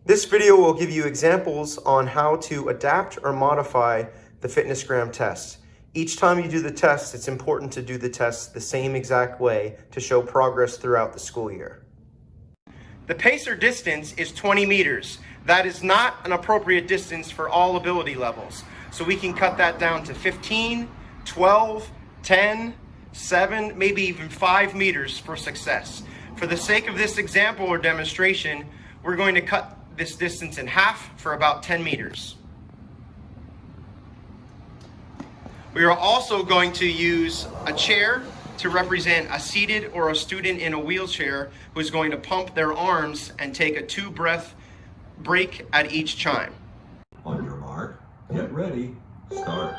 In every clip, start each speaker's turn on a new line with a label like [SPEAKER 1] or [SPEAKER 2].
[SPEAKER 1] This video will give you examples on how to adapt or modify the FitnessGram test. Each time you do the test, it's important to do the test the same exact way to show progress throughout the school year. The pacer distance is 20 meters. That is not an appropriate distance for all ability levels. So we can cut that down to 15, 12, 10, 7, maybe even 5 meters for success. For the sake of this example or demonstration, we're going to cut this distance in half for about 10 meters. We are also going to use a chair to represent a seated or a student in a wheelchair who's going to pump their arms and take a 2-breath break at each chime.
[SPEAKER 2] On your mark, get ready, start.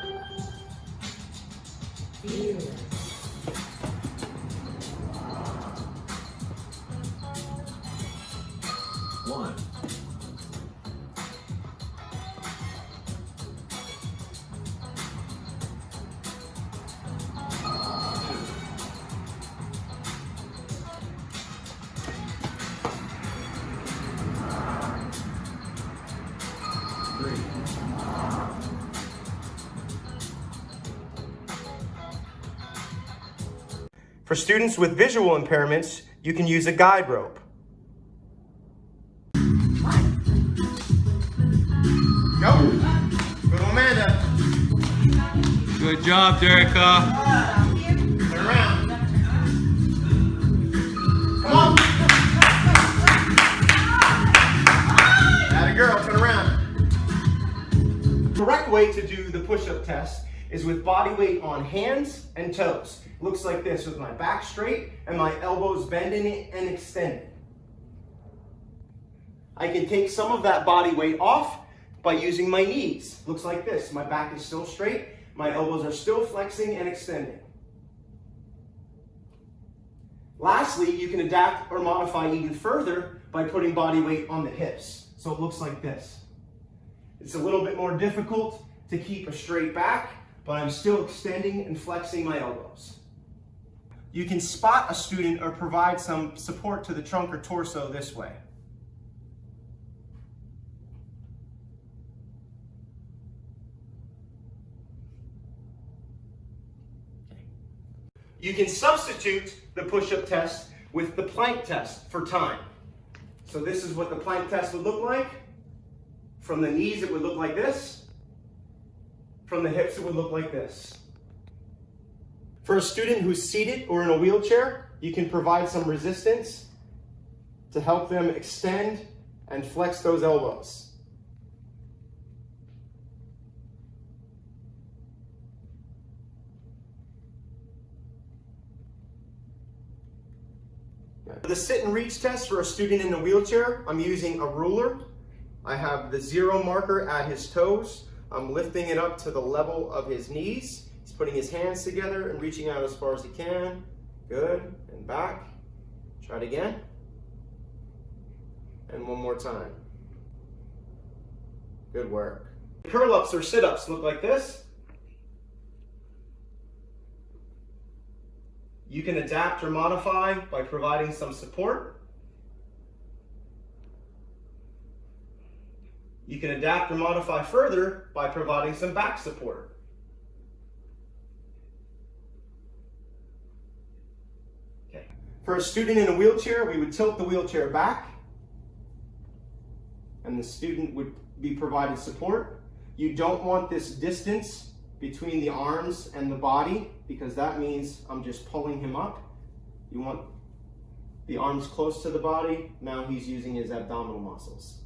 [SPEAKER 2] One.
[SPEAKER 1] For students with visual impairments, you can use a guide rope. Go! Good, Amanda.
[SPEAKER 3] Good job, Derica.
[SPEAKER 1] Turn around. Come on. Atta girl, turn around. The correct way to do the push-up test is with body weight on hands and toes. Looks like this, with my back straight and my elbows bending and extended. I can take some of that body weight off by using my knees. Looks like this. My back is still straight, my elbows are still flexing and extending. Lastly, you can adapt or modify even further by putting body weight on the hips. So it looks like this. It's a little bit more difficult to keep a straight back, but I'm still extending and flexing my elbows. You can spot a student or provide some support to the trunk or torso this way. You can substitute the push-up test with the plank test for time. So this is what the plank test would look like. From the knees, it would look like this. From the hips, it would look like this. For a student who's seated or in a wheelchair, you can provide some resistance to help them extend and flex those elbows. For the sit and reach test for a student in a wheelchair, I'm using a ruler. I have the 0 marker at his toes. I'm lifting it up to the level of his knees. He's putting his hands together and reaching out as far as he can. Good, and back. Try it again. And one more time. Good work. Curl-ups or sit-ups look like this. You can adapt or modify by providing some support. You can adapt or modify further by providing some back support. Okay. For a student in a wheelchair, we would tilt the wheelchair back, and the student would be provided support. You don't want this distance between the arms and the body, because that means I'm just pulling him up. You want the arms close to the body. Now he's using his abdominal muscles.